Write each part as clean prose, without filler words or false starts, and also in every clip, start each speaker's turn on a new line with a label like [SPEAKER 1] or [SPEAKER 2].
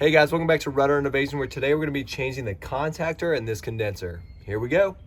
[SPEAKER 1] Hey guys, welcome back to Rudder Innovation, where today we're going to be changing the contactor in this condenser. Here we go.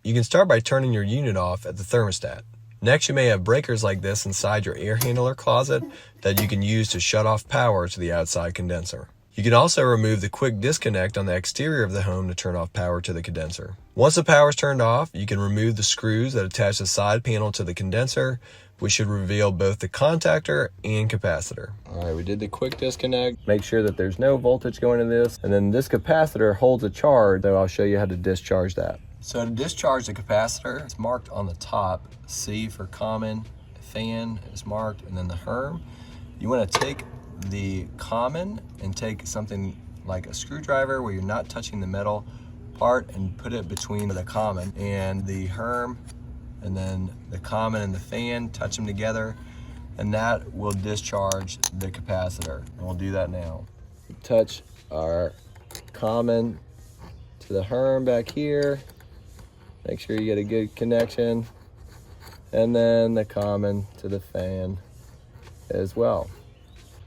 [SPEAKER 1] You can start by turning your unit off at the thermostat. Next, you may have breakers like this inside your air handler closet that you can use to shut off power to the outside condenser. You can also remove the quick disconnect on the exterior of the home to turn off power to the condenser. Once the power is turned off, you can remove the screws that attach the side panel to the condenser, which should reveal both the contactor and capacitor. All right, we did the quick disconnect. Make sure that there's no voltage going in this. And then this capacitor holds a charge, so I'll show you how to discharge that. So to discharge the capacitor, it's marked on the top. C for common, fan is marked, and then the Herm. You want to take the common and take something like a screwdriver where you're not touching the metal part and put it between the common and the Herm, and then the common and the fan, touch them together, and that will discharge the capacitor. And we'll do that now. Touch our common to the Herm back here. Make sure you get a good connection, and then the common to the fan as well.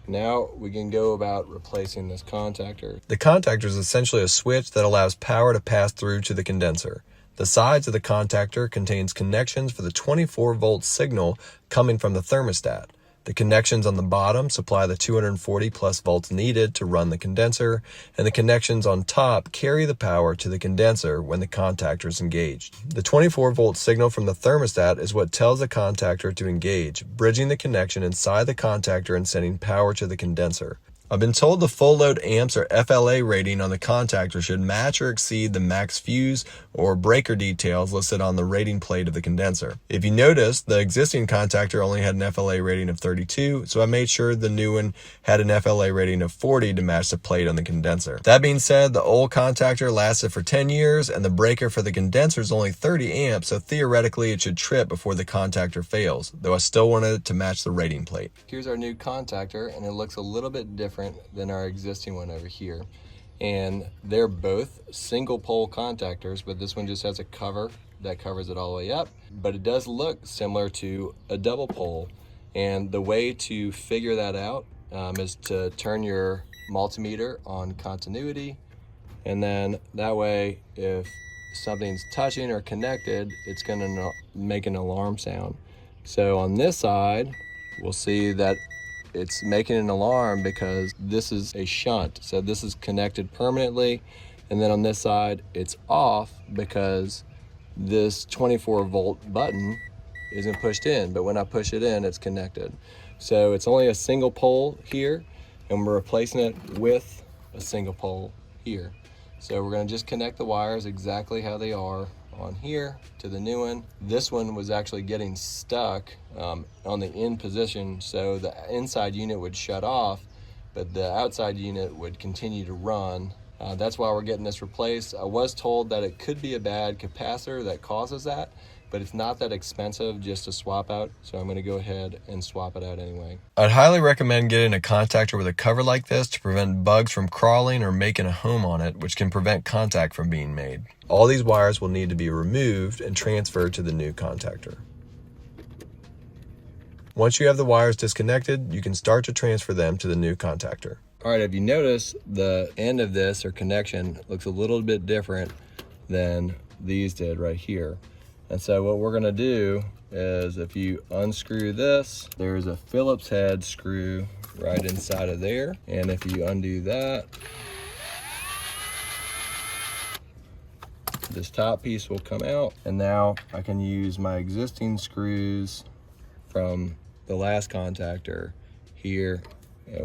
[SPEAKER 1] Now we can go about replacing this contactor. The contactor is essentially a switch that allows power to pass through to the condenser. The sides of the contactor contains connections for the 24-volt signal coming from the thermostat. The connections on the bottom supply the 240 plus volts needed to run the condenser, and the connections on top carry the power to the condenser when the contactor is engaged. The 24-volt signal from the thermostat is what tells the contactor to engage, bridging the connection inside the contactor and sending power to the condenser. I've been told the full load amps or FLA rating on the contactor should match or exceed the max fuse or breaker details listed on the rating plate of the condenser. If you notice, the existing contactor only had an FLA rating of 32, so I made sure the new one had an FLA rating of 40 to match the plate on the condenser. That being said, the old contactor lasted for 10 years and the breaker for the condenser is only 30 amps, so theoretically it should trip before the contactor fails, though I still wanted it to match the rating plate. Here's our new contactor, and it looks a little bit different than our existing one over here, and they're both single pole contactors, but this one just has a cover that covers it all the way up, but it does look similar to a double pole. And the way to figure that out is to turn your multimeter on continuity, and then that way if something's touching or connected, it's going to make an alarm sound. So on this side we'll see that it's making an alarm because this is a shunt, so this is connected permanently, and then on this side it's off because this 24-volt button isn't pushed in, but when I push it in, it's connected. So it's only a single pole here, and we're replacing it with a single pole here. So we're going to just connect the wires exactly how they are on here to the new one. This one was actually getting stuck on the in position, so the inside unit would shut off, but the outside unit would continue to run. That's why we're getting this replaced. I was told that it could be a bad capacitor that causes that, but it's not that expensive just to swap out, so I'm going to go ahead and swap it out anyway. I'd highly recommend getting a contactor with a cover like this to prevent bugs from crawling or making a home on it, which can prevent contact from being made. All these wires will need to be removed and transferred to the new contactor. Once you have the wires disconnected, you can start to transfer them to the new contactor. All right, if you notice, the end of this or connection looks a little bit different than these did right here. And so what we're gonna do is, if you unscrew this, there's a Phillips head screw right inside of there. And if you undo that, this top piece will come out. And now I can use my existing screws from the last contactor here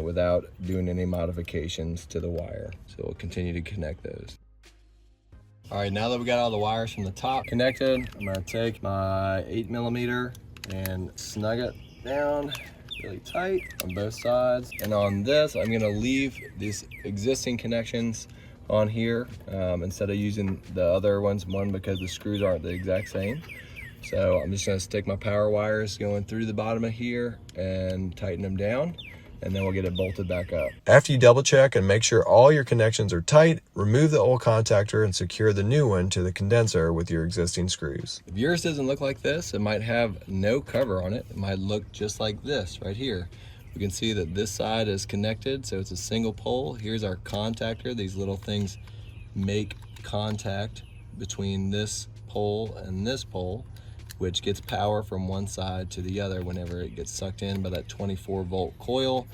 [SPEAKER 1] without doing any modifications to the wire. So we'll continue to connect those. All right, now that we got all the wires from the top connected, I'm gonna take my 8mm and snug it down really tight on both sides. And on this, I'm gonna leave these existing connections on here instead of using the other ones, one because the screws aren't the exact same. So I'm just gonna stick my power wires going through the bottom of here and tighten them down. and then we'll get it bolted back up. After you double check and make sure all your connections are tight, remove the old contactor and secure the new one to the condenser with your existing screws. If yours doesn't look like this, it might have no cover on it. It might look just like this right here. We can see that this side is connected, so it's a single pole. Here's our contactor. These little things make contact between this pole and this pole, which gets power from one side to the other whenever it gets sucked in by that 24-volt coil,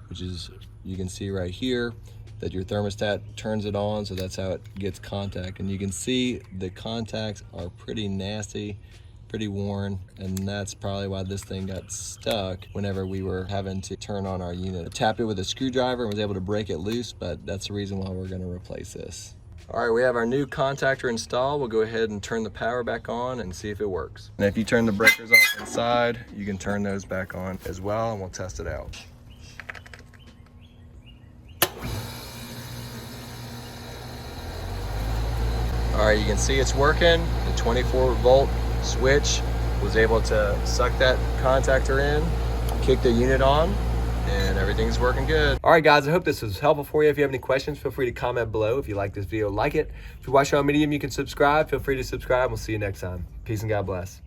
[SPEAKER 1] which is, you can see right here that your thermostat turns it on, so that's how it gets contact. And you can see the contacts are pretty nasty, pretty worn, and that's probably why this thing got stuck whenever we were having to turn on our unit. I tapped it with a screwdriver and was able to break it loose, but that's the reason why we're gonna replace this. All right, we have our new contactor installed. We'll go ahead and turn the power back on and see if it works. And if you turn the breakers off inside, you can turn those back on as well, and we'll test it out. All right, you can see it's working. The 24-volt switch was able to suck that contactor in, kick the unit on, and everything's working good. All right, guys, I hope this was helpful for you. If you have any questions, feel free to comment below. If you like this video, like it. If you're watching on Medium, you can subscribe. Feel free to subscribe. We'll see you next time. Peace and God bless.